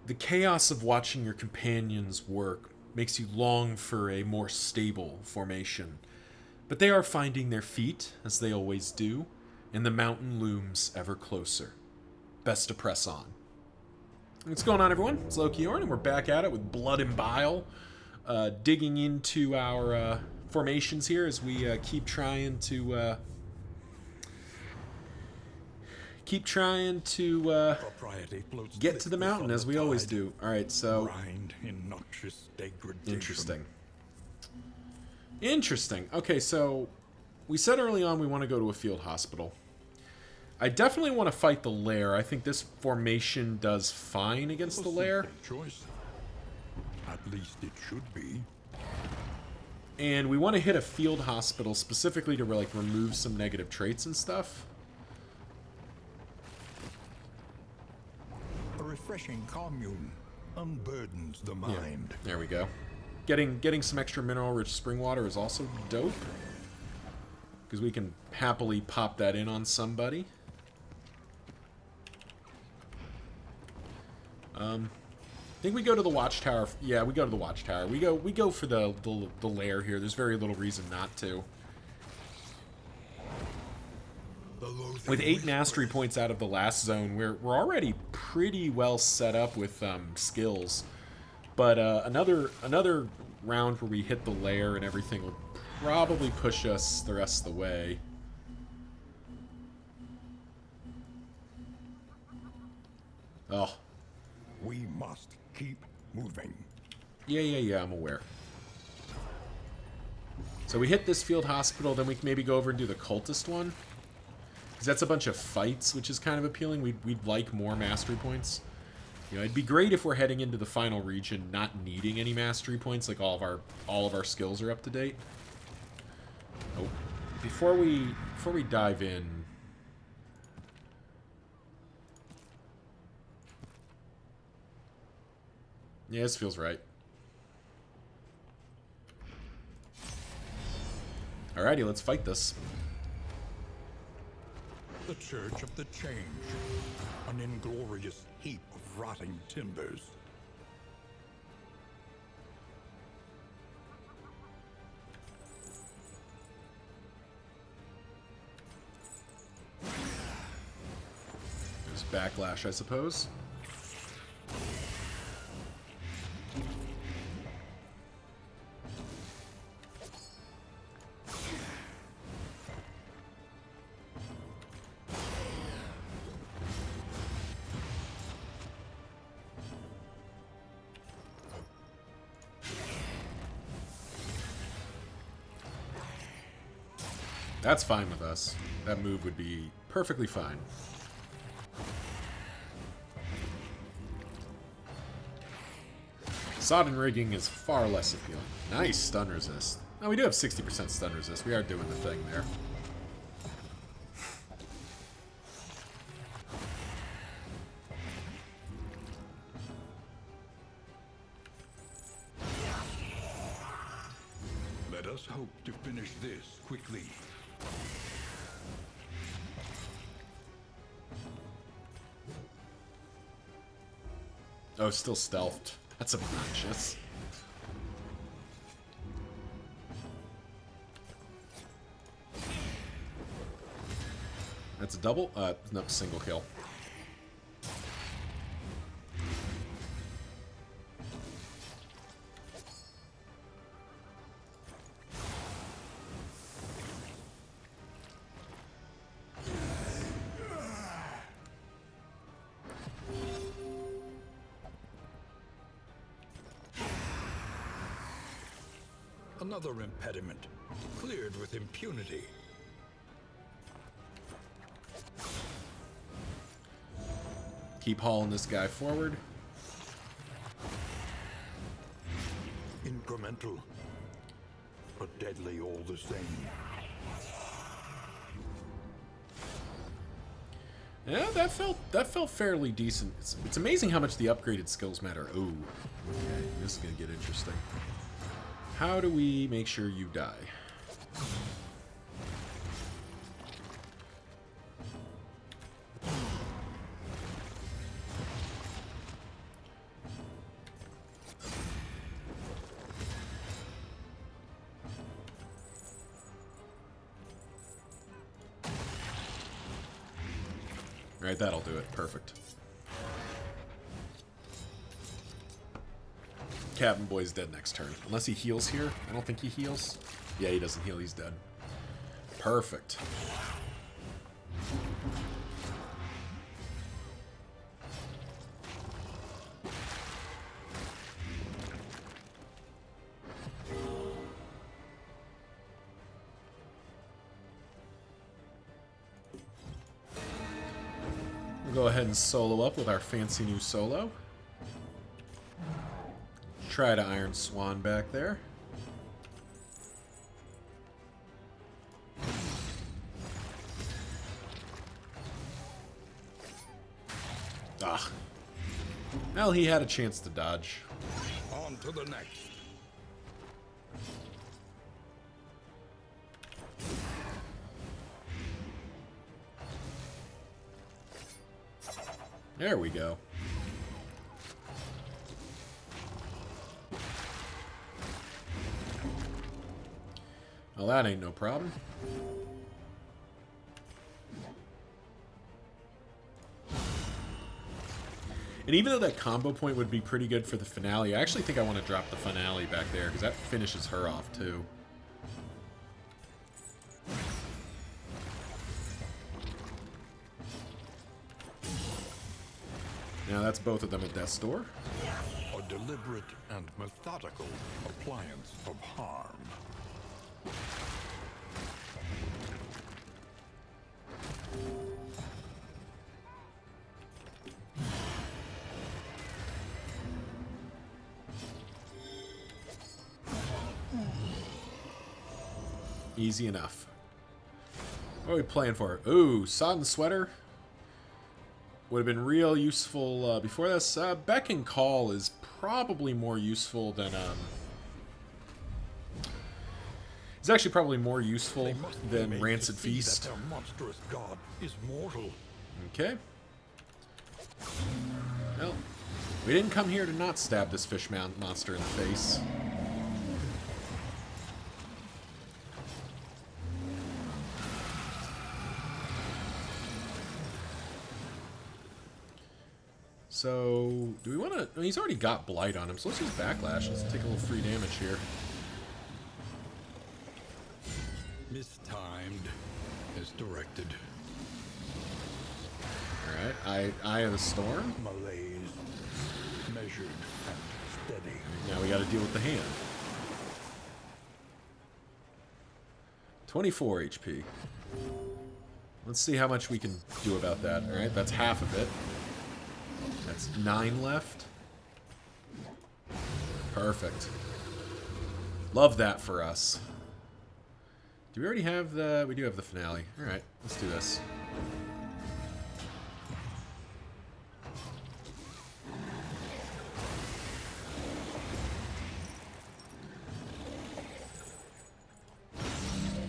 The chaos of watching your companions work makes you long for a more stable formation. But they are finding their feet, as they always do, and the mountain looms ever closer. Best to press on. What's going on, everyone? It's Lokiorn, and we're back at it with Blood and Bile, digging into our formations here as we keep trying to get to the mountain, as we always do. All right, so interesting. Okay, so we said early on we want to go to a field hospital. I definitely want to fight the lair. I think this formation does fine against the lair. At least it should be. And we want to hit a field hospital specifically to like remove some negative traits and stuff. A refreshing commune unburdens the mind. Yeah, there we go. Getting some extra mineral-rich spring water is also dope, because we can happily pop that in on somebody. I think we go to the watchtower. Yeah, we go to the watchtower. We go for the lair here. There's very little reason not to. With 8 mastery points out of the last zone, we're already pretty well set up with skills. But another round where we hit the lair and everything will probably push us the rest of the way. Oh. We must keep moving. Yeah, I'm aware. So we hit this field hospital, then we can maybe go over and do the cultist one. Because that's a bunch of fights, which is kind of appealing. We'd like more mastery points. You know, it'd be great if we're heading into the final region not needing any mastery points, like all of our skills are up to date. Oh, before we dive in, yeah, this feels right. Alrighty, let's fight this. The Church of the Change, an inglorious heap of rotting timbers. There's backlash, I suppose. That's fine with us. That move would be perfectly fine. Sodden rigging is far less appealing. Nice stun resist. Oh, we do have 60% stun resist. We are doing the thing there. Let us hope to finish this quickly. Oh, still stealthed. That's obnoxious. That's a double? No, single kill. Another impediment, cleared with impunity. Keep hauling this guy forward. Incremental, but deadly all the same. Yeah, that felt fairly decent. It's amazing how much the upgraded skills matter. Ooh, okay, this is gonna get interesting. How do we make sure you die? Alright, that'll do it. Perfect. Cabin Boy's dead next turn. Unless he heals here. I don't think he heals. Yeah, he doesn't heal. He's dead. Perfect. We'll go ahead and solo up with our fancy new solo. Try to Iron Swan back there. Ah. Well, he had a chance to dodge. On to the next. There we go. Well, that ain't no problem. And even though that combo point would be pretty good for the finale, I actually think I want to drop the finale back there, because that finishes her off, too. Now that's both of them at death's door. A deliberate and methodical appliance of harm. Easy enough. What are we playing for? Ooh, Sodden Sweater. Would have been real useful before this. Beck and Call is probably more useful than... It's actually probably more useful than Rancid Feast. That their monstrous god is mortal. Okay. Well, we didn't come here to not stab this fish monster in the face. So, do we want to... I mean, he's already got Blight on him, so let's use Backlash. Let's take a little free damage here. Mistimed as directed. Alright, Eye of the Storm. Malaise, measured and steady. Now we got to deal with the hand. 24 HP. Let's see how much we can do about that. Alright, that's half of it. That's 9 left. Perfect. Love that for us. Do we already have the... We do have the finale. Alright, let's do this.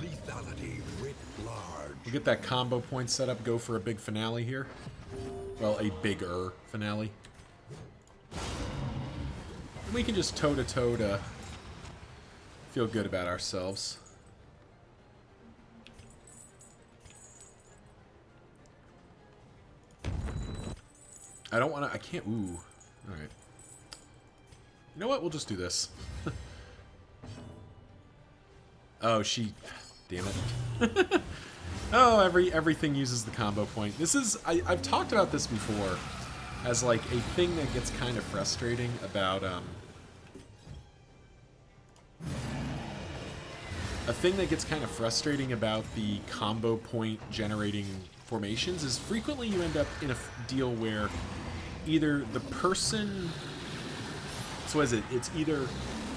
Lethality writ large. We'll get that combo point set up, go for a big finale here. Well, a bigger finale. We can just toe-to-toe to feel good about ourselves. I don't want to... I can't... Ooh. Alright. You know what? We'll just do this. Oh, she... Damn it. Oh, everything uses the combo point. This is... I've talked about this before as, like, a thing that gets kind of frustrating about, A thing that gets kind of frustrating about the combo point generating formations is frequently you end up in a deal where either the person... So is it? It's either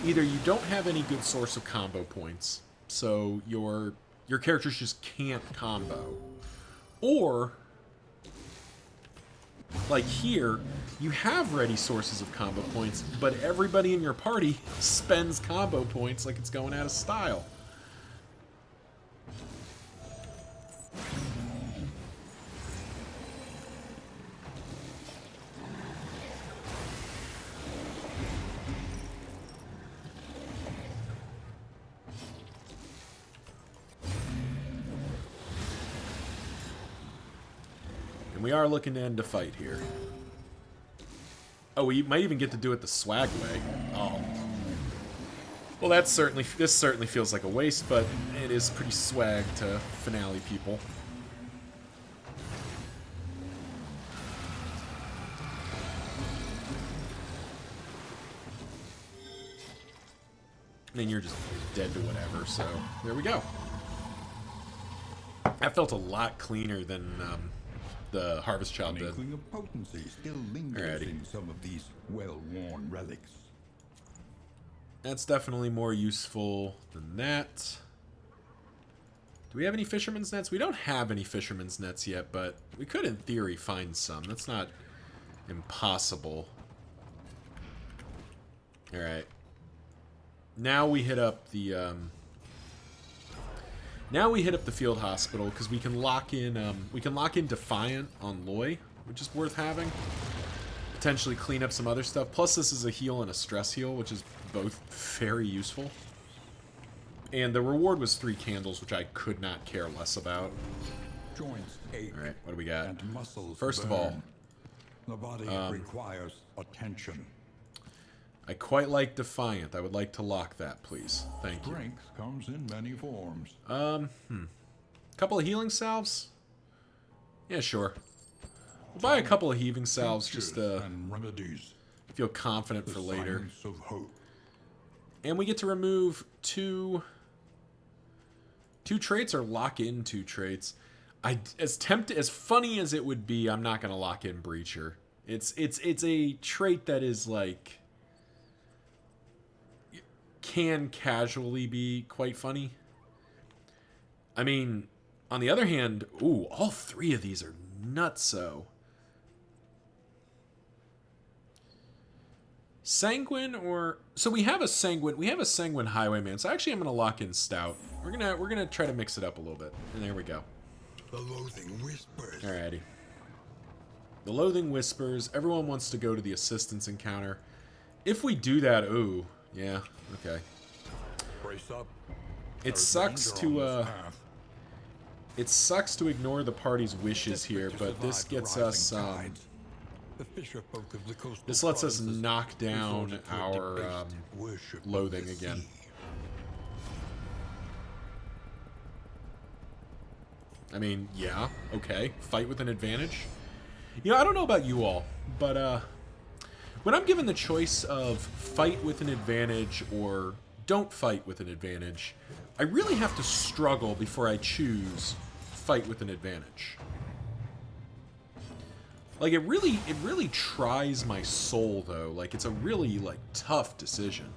you don't have any good source of combo points, so your characters just can't combo, or like here, you have ready sources of combo points, but everybody in your party spends combo points like it's going out of style. And we are looking to end a fight here. Oh, we might even get to do it the swag way. Oh. Well, this certainly feels like a waste, but it is pretty swag to finale people. I mean, you're just dead to whatever, so there we go. That felt a lot cleaner than the Harvest Child did. An inkling of potency still lingers in some of these well-worn relics. That's definitely more useful than that. Do we have any fisherman's nets? We don't have any fisherman's nets yet, but we could, in theory, find some. That's not impossible. Alright. Now we hit up the field hospital because we can lock in Defiant on Loy, which is worth having. Potentially clean up some other stuff. Plus, this is a heal and a stress heal, which is both very useful. And the reward was 3 candles, which I could not care less about. Joints ache. All right, what do we got? And muscles First of burn. all, The body requires attention. I quite like Defiant. I would like to lock that, please. Thank you. Strength comes in many forms. Couple of healing salves? Yeah, sure. We'll buy a couple of healing salves just to and remedies. feel confident for later. Signs of hope. And we get to remove two traits or lock in 2 traits. As funny as it would be, I'm not gonna lock in Breacher. It's a trait that is like can casually be quite funny. I mean, on the other hand, ooh, all 3 of these are nutso. Sanguine or so we have a sanguine highwayman. So actually I'm gonna lock in Stout. We're gonna try to mix it up a little bit. And there we go. The loathing whispers. Alrighty. The loathing whispers. Everyone wants to go to the assistance encounter. If we do that, ooh, yeah, okay. Brace up. It sucks to ignore the party's wishes here, but this gets us this lets us knock down our loathing again. I mean, yeah, okay. Fight with an advantage. You know, I don't know about you all, but when I'm given the choice of fight with an advantage or don't fight with an advantage, I really have to struggle before I choose fight with an advantage. Like, it really tries my soul, though. Like, it's a really, like, tough decision.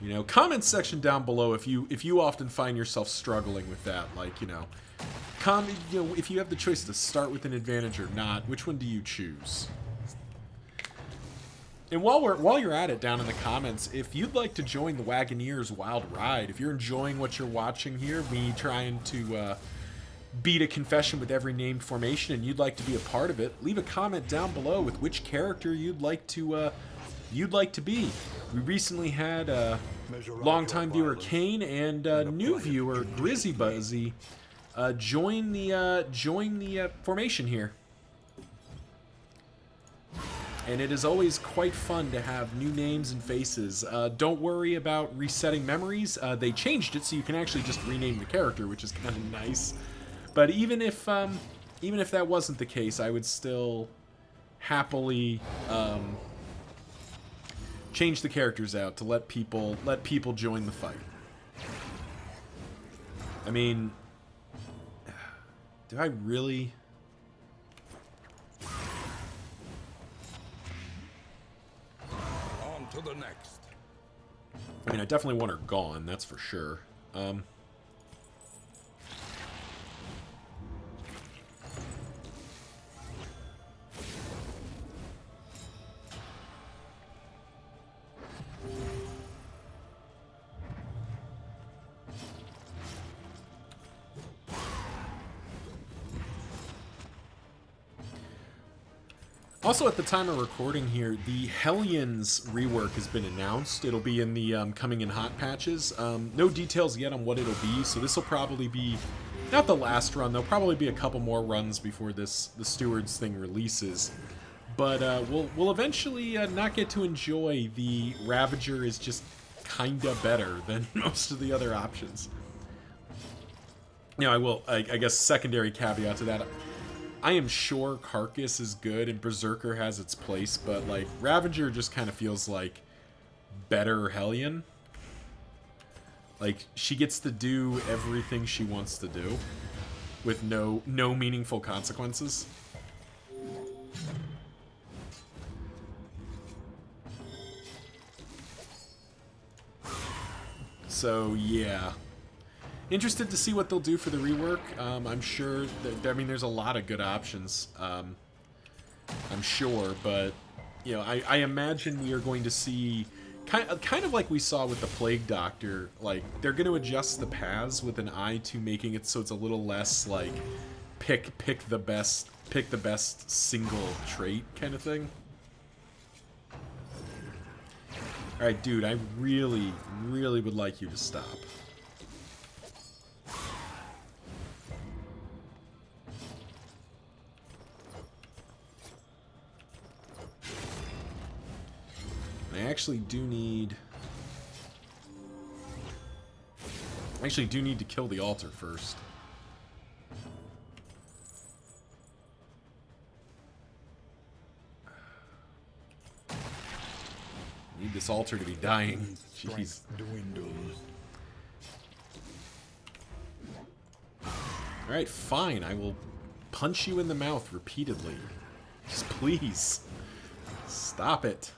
You know, comment section down below if you often find yourself struggling with that. Like, you know, if you have the choice to start with an advantage or not, which one do you choose? And while you're at it, down in the comments, if you'd like to join the Wagoneers Wild Ride, if you're enjoying what you're watching here, me trying to beat a confession with every named formation, and you'd like to be a part of it, leave a comment down below with which character you'd like to be. We recently had longtime viewer Kane and new viewer Grizzy Buzzy join the formation here. And it is always quite fun to have new names and faces. Don't worry about resetting memories. They changed it so you can actually just rename the character, which is kind of nice. But even if that wasn't the case, I would still happily change the characters out to let people join the fight. I mean, do I really? To the next. I mean, I definitely want her gone, that's for sure. Also, at the time of recording here, the Hellions rework has been announced. It'll be in the coming in hot patches. No details yet on what it'll be, so this will probably be not the last run. There'll probably be a couple more runs before the Stewards thing releases. But we'll eventually not get to enjoy the Ravager is just kinda better than most of the other options. I guess secondary caveat to that. I am sure Carcass is good and Berserker has its place, but like Ravager just kind of feels like better Hellion. Like she gets to do everything she wants to do with no meaningful consequences. So yeah. Interested to see what they'll do for the rework. I'm sure that, I mean, there's a lot of good options. I'm sure, but you know, I imagine we are going to see kind of like we saw with the Plague Doctor. Like they're going to adjust the paths with an eye to making it so it's a little less like pick the best single trait kind of thing. All right, dude, I really would like you to stop. I actually do need to kill the altar first. Need this altar to be dying. Jeez. Alright, fine. I will punch you in the mouth repeatedly. Just please. Stop it.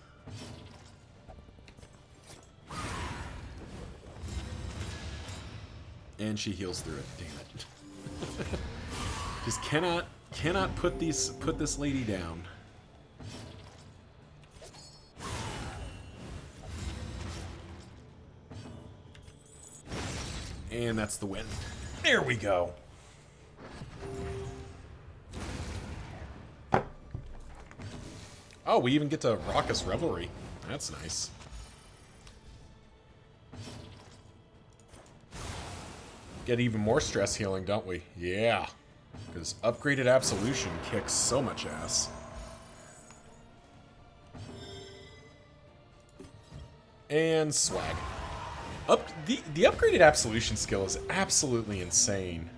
And she heals through it. Damn it. Just cannot put this lady down. And that's the win. There we go. Oh, we even get to Raucous Revelry. That's nice. Get even more stress healing, don't we? Yeah. Because upgraded Absolution kicks so much ass. And swag. The upgraded Absolution skill is absolutely insane.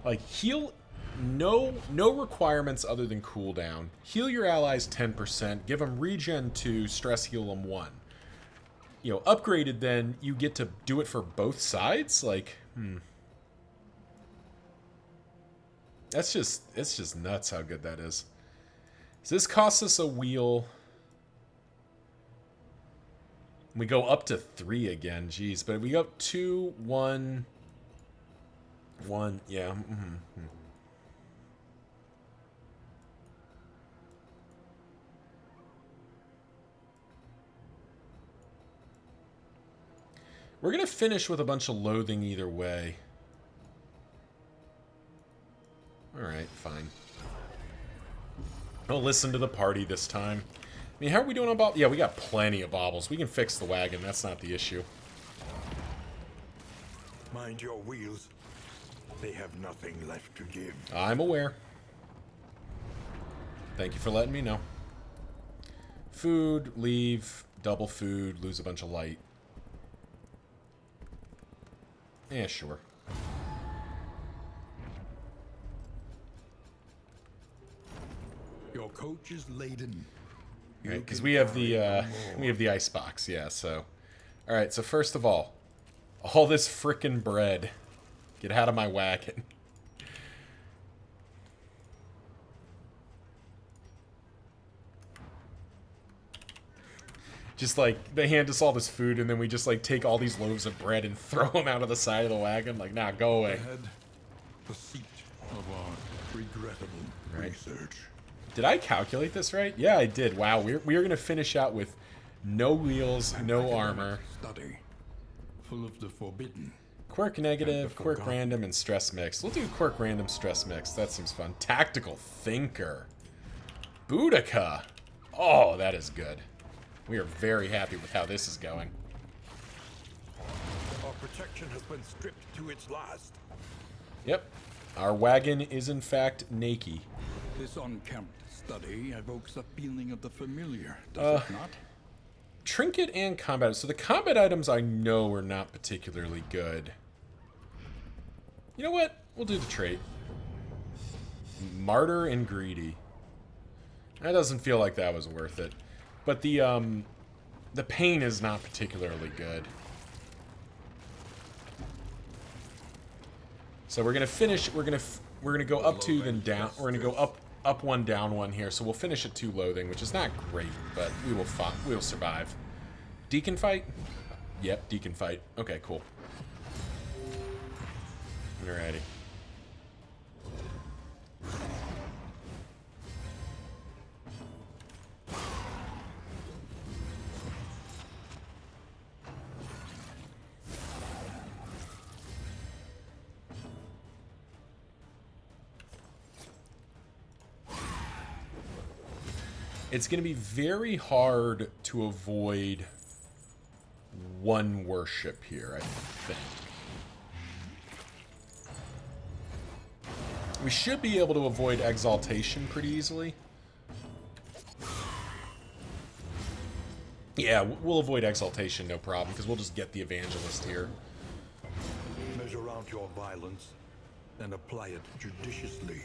Like, heal... No requirements other than cooldown. Heal your allies 10%. Give them regen 2. Stress heal them 1. You know, upgraded then, you get to do it for both sides? Like... It's just nuts how good that is. So this costs us a wheel. We go up to 3 again, jeez. But we go up 2, 1, 1, yeah. We're gonna finish with a bunch of loathing either way. Alright, fine. I'll listen to the party this time. I mean, how are we doing on baubles? Yeah, we got plenty of baubles. We can fix the wagon. That's not the issue. Mind your wheels. They have nothing left to give. I'm aware. Thank you for letting me know. Food, leave, double food, lose a bunch of light. Yeah, sure. Your coach is laden. Right, because we have the ice box, yeah. So, all right. So first of all this frickin' bread, get out of my wagon. Just like they hand us all this food, and then we just like take all these loaves of bread and throw them out of the side of the wagon. Like, nah, go away. Ahead, the seat of our regrettable research. Did I calculate this right? Yeah, I did. Wow, we are gonna finish out with no wheels, no armor. Study, full of the forbidden. Quirk negative, quirk random, and stress mix. We'll do quirk random, stress mix. That seems fun. Tactical thinker. Boudica. Oh, that is good. We are very happy with how this is going. Our protection has been stripped to its last. Yep. Our wagon is in fact naked. This unkempt study evokes a feeling of the familiar, does it not? Trinket and combat. So the combat items I know are not particularly good. You know what? We'll do the trait. Martyr and Greedy. That doesn't feel like that was worth it. But the pain is not particularly good. So we're gonna finish. We're gonna go up 2 then down. We're gonna go up 1 down 1 here. So we'll finish at 2 loathing, which is not great, but we'll survive. Deacon fight. Yep, Deacon fight. Okay, cool. Alrighty. It's going to be very hard to avoid 1 worship here, I think. We should be able to avoid exaltation pretty easily. Yeah, we'll avoid exaltation, no problem, because we'll just get the evangelist here. Measure out your violence and apply it judiciously.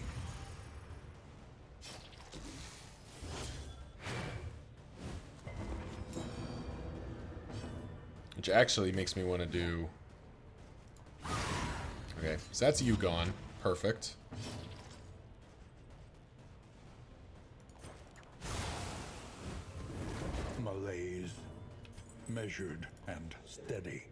Which actually makes me want to do... Okay, so that's you gone. Perfect. Malaise, measured and steady.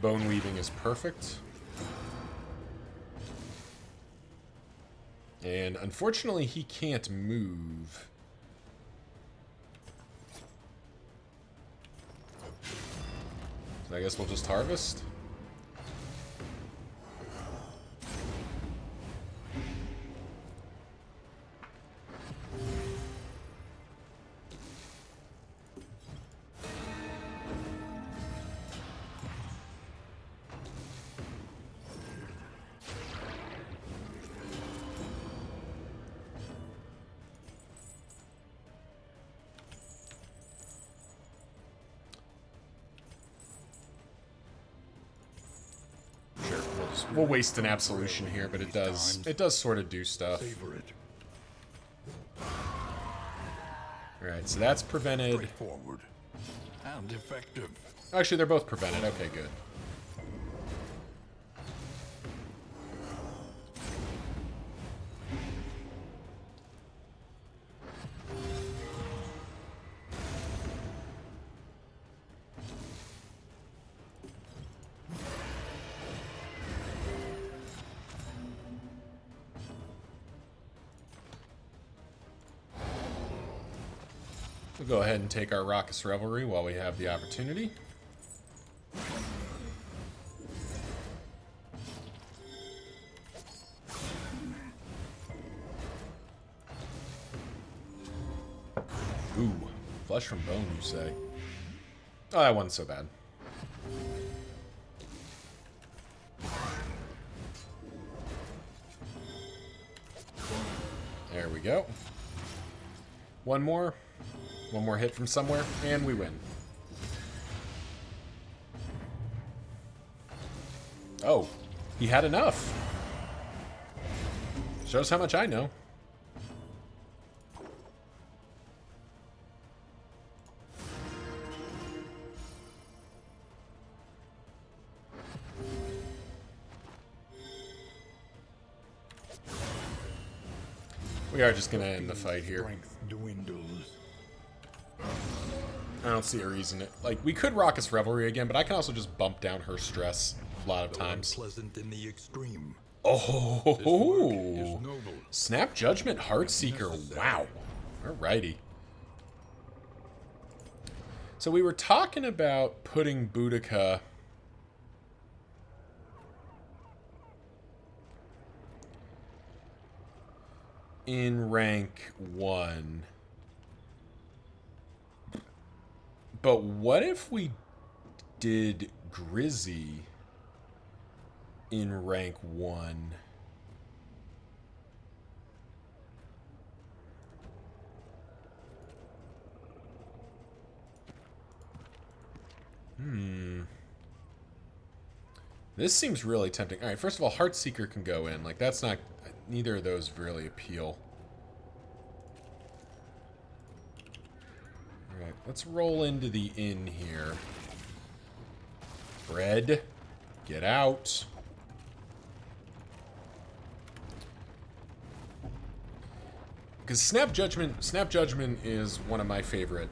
Bone weaving is perfect. And unfortunately, he can't move. So I guess we'll just harvest. We'll waste an absolution here, but it does sort of do stuff. Savor it. Alright, so that's prevented. Straightforward and effective. Actually, they're both prevented. Okay, good. We'll go ahead and take our Raucous Revelry while we have the opportunity. Ooh, flesh from bone, you say? Oh, that wasn't so bad. There we go. One more hit from somewhere, and we win. Oh, he had enough. Shows how much I know. We are just gonna end the fight here. Strength dwindles. I don't see a reason to, like, we could Raucous Revelry again, but I can also just bump down her stress a lot of times. Pleasant in the extreme. Oh, Snap Judgment Heartseeker. Wow. Alrighty. So we were talking about putting Boudica in rank 1. But what if we did Grizzy in rank 1? This seems really tempting. All right, first of all, Heartseeker can go in. Like, that's not... Neither of those really appeal. All right, let's roll into the inn here. Bread, get out. Because Snap Judgment is one of my favorite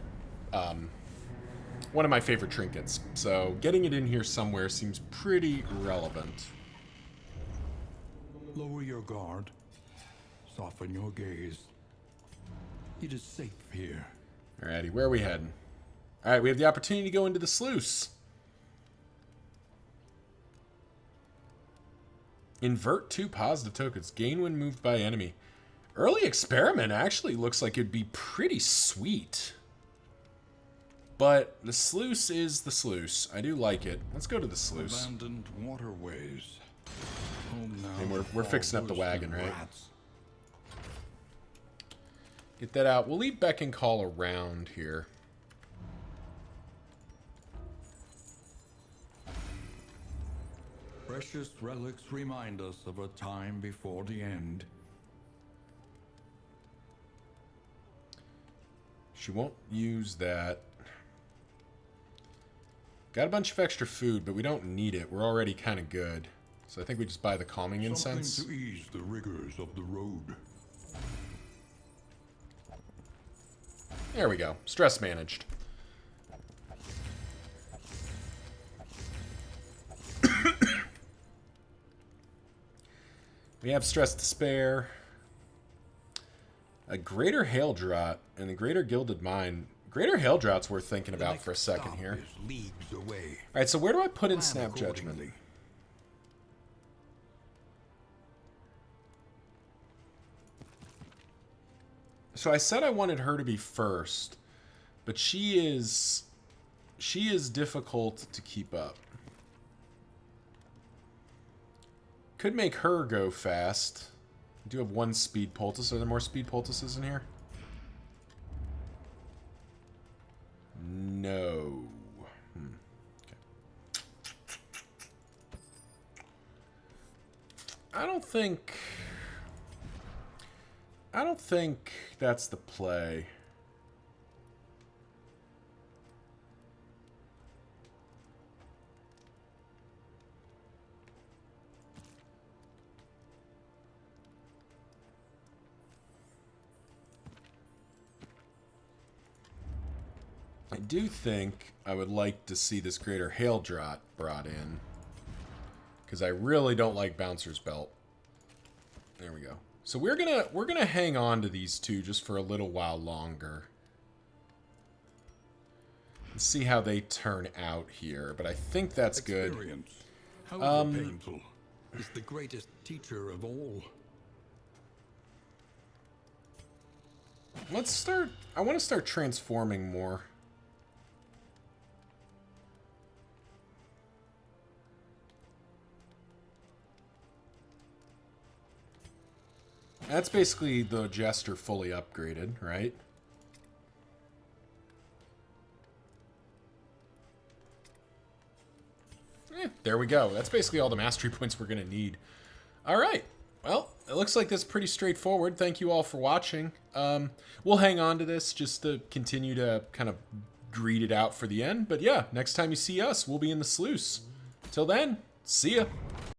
trinkets. So getting it in here somewhere seems pretty relevant. Lower your guard. Soften your gaze. It is safe here. Alrighty, where are we heading? Alright, we have the opportunity to go into the sluice. Invert 2 positive tokens. Gain when moved by enemy. Early experiment actually looks like it'd be pretty sweet. But the sluice is the sluice. I do like it. Let's go to the sluice. Abandoned waterways. Home now. And we're fixing up the wagon, right? Rats. Get that out. We'll leave Beck and Call around here. Precious relics remind us of a time before the end. She won't use that. Got a bunch of extra food, but we don't need it. We're already kind of good. So I think we just buy the calming incense. Something to ease the rigors of the road. There we go. Stress managed. We have stress to spare. A greater hail drought and the greater gilded mine. Greater hail drought's worth thinking about for a second here. Leagues away. All right, so where do I put in Plan Snap Judgment? accordingly. So I said I wanted her to be first, but she is difficult to keep up. Could make her go fast. I do have 1 speed poultice. Are there more speed poultices in here? No. Okay. I don't think that's the play. I do think I would like to see this greater hail drought brought in, because I really don't like Bouncer's Belt. There we go. So we're gonna hang on to these two just for a little while longer and see how they turn out here. But I think that's good. Experience, however painful, is the greatest teacher of all. Let's start. I want to start transforming more. That's basically the Jester fully upgraded, right? There we go. That's basically all the mastery points we're going to need. All right. Well, it looks like that's pretty straightforward. Thank you all for watching. We'll hang on to this just to continue to kind of greed it out for the end. But yeah, next time you see us, we'll be in the sluice. Till then, see ya.